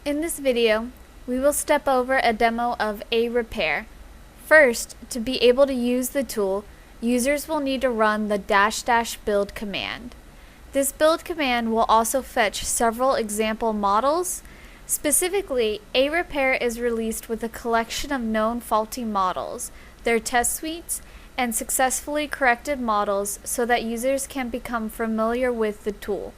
In this video, we will step over a demo of ARepair. First, to be able to use the tool, users will need to run the -- build command. This build command will also fetch several example models. Specifically, ARepair is released with a collection of known faulty models, their test suites, and successfully corrected models so that users can become familiar with the tool.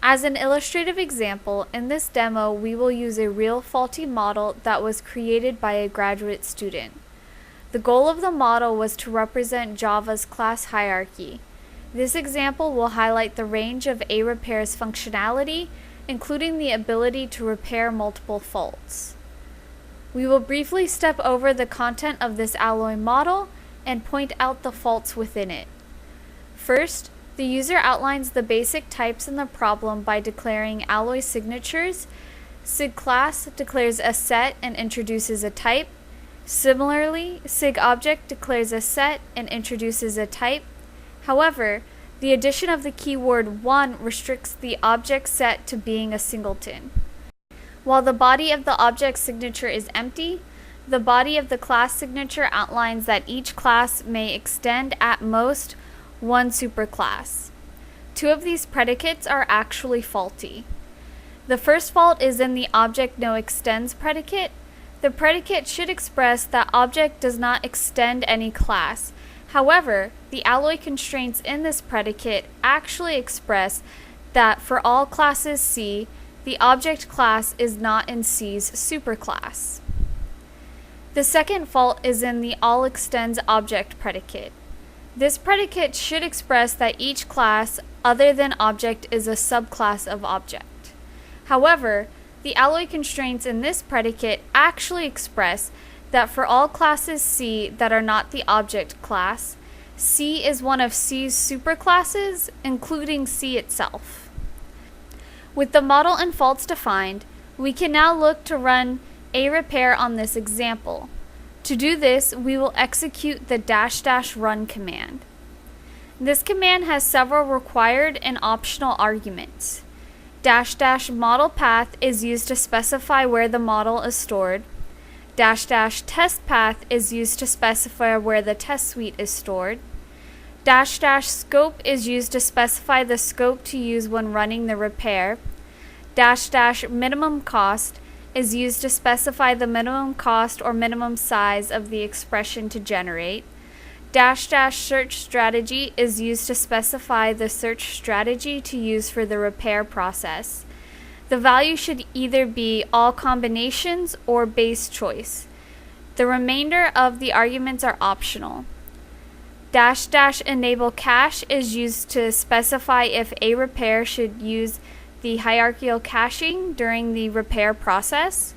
As an illustrative example, in this demo we will use a real faulty model that was created by a graduate student. The goal of the model was to represent Java's class hierarchy. This example will highlight the range of ARepair's functionality, including the ability to repair multiple faults. We will briefly step over the content of this alloy model and point out the faults within it. First, the user outlines the basic types in the problem by declaring alloy signatures. SIG_class declares a set and introduces a type. Similarly, SIG_object declares a set and introduces a type. However, the addition of the keyword 1 restricts the object set to being a singleton. While the body of the object signature is empty, the body of the class signature outlines that each class may extend at most one superclass. Two of these predicates are actually faulty. The first fault is in the object noExtends predicate. The predicate should express that object does not extend any class. However, the alloy constraints in this predicate actually express that for all classes C, the object class is not in C's superclass. The second fault is in the allExtends object predicate. This predicate should express that each class other than object is a subclass of object. However, the alloy constraints in this predicate actually express that for all classes C that are not the object class, C is one of C's superclasses, including C itself. With the model and faults defined, we can now look to run ARepair on this example. To do this, we will execute the -- run command. This command has several required and optional arguments. -- model path is used to specify where the model is stored. -- test path is used to specify where the test suite is stored. -- scope is used to specify the scope to use when running the repair. -- minimum cost is used to specify the minimum cost or minimum size of the expression to generate. -- search strategy is used to specify the search strategy to use for the repair process. The value should either be all combinations or base choice. The remainder of the arguments are optional. -- enable cache is used to specify if ARepair should use the hierarchical caching during the repair process.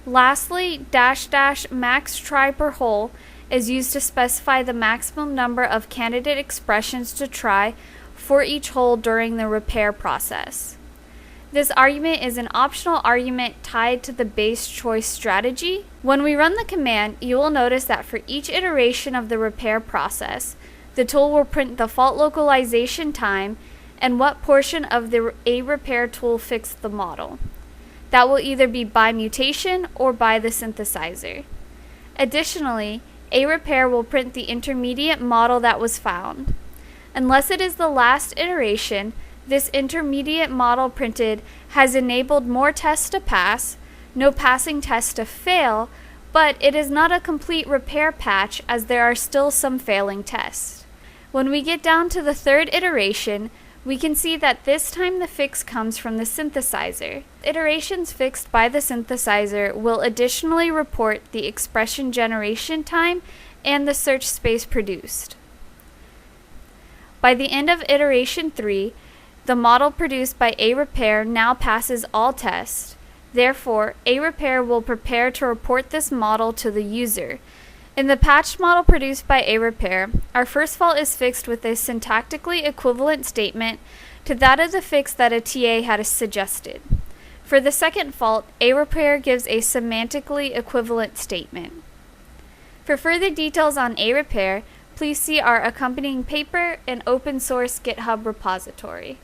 Lastly, -- max try per hole is used to specify the maximum number of candidate expressions to try for each hole during the repair process. This argument is an optional argument tied to the base choice strategy. When we run the command, you will notice that for each iteration of the repair process, the tool will print the fault localization time and what portion of the ARepair tool fixed the model. That will either be by mutation or by the synthesizer. Additionally, ARepair will print the intermediate model that was found. Unless it is the last iteration, this intermediate model printed has enabled more tests to pass, no passing tests to fail, but it is not a complete repair patch as there are still some failing tests. When we get down to the third iteration, we can see that this time the fix comes from the synthesizer. Iterations fixed by the synthesizer will additionally report the expression generation time and the search space produced. By the end of iteration 3, the model produced by ARepair now passes all tests. Therefore, ARepair will prepare to report this model to the user. In the patched model produced by ARepair, our first fault is fixed with a syntactically equivalent statement to that of the fix that a TA had suggested. For the second fault, ARepair gives a semantically equivalent statement. For further details on ARepair, please see our accompanying paper and open source GitHub repository.